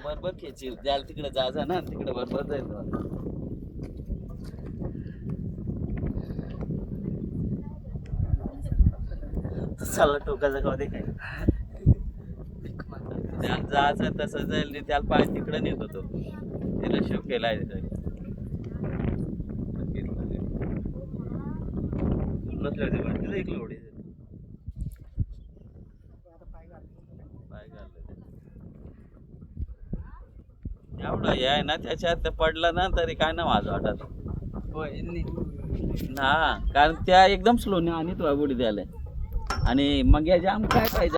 बरोबर खेचील जाल तिकडे जा ना तिकडे बरोबर जाईल चला टोकाचा गाव दे काय जायचं तसं जाईल त्याला पाय तिकडे नेत होतो त्याला शेव केलाय एक लोडी पाय घालले एवढं हे आहे ना त्याच्यात पडलं ना तरी काय ना माझं वाटत ना कारण त्या एकदम स्लोने आणि तुला बुडी द्यायला आणि मग या जाम काय पाहिजे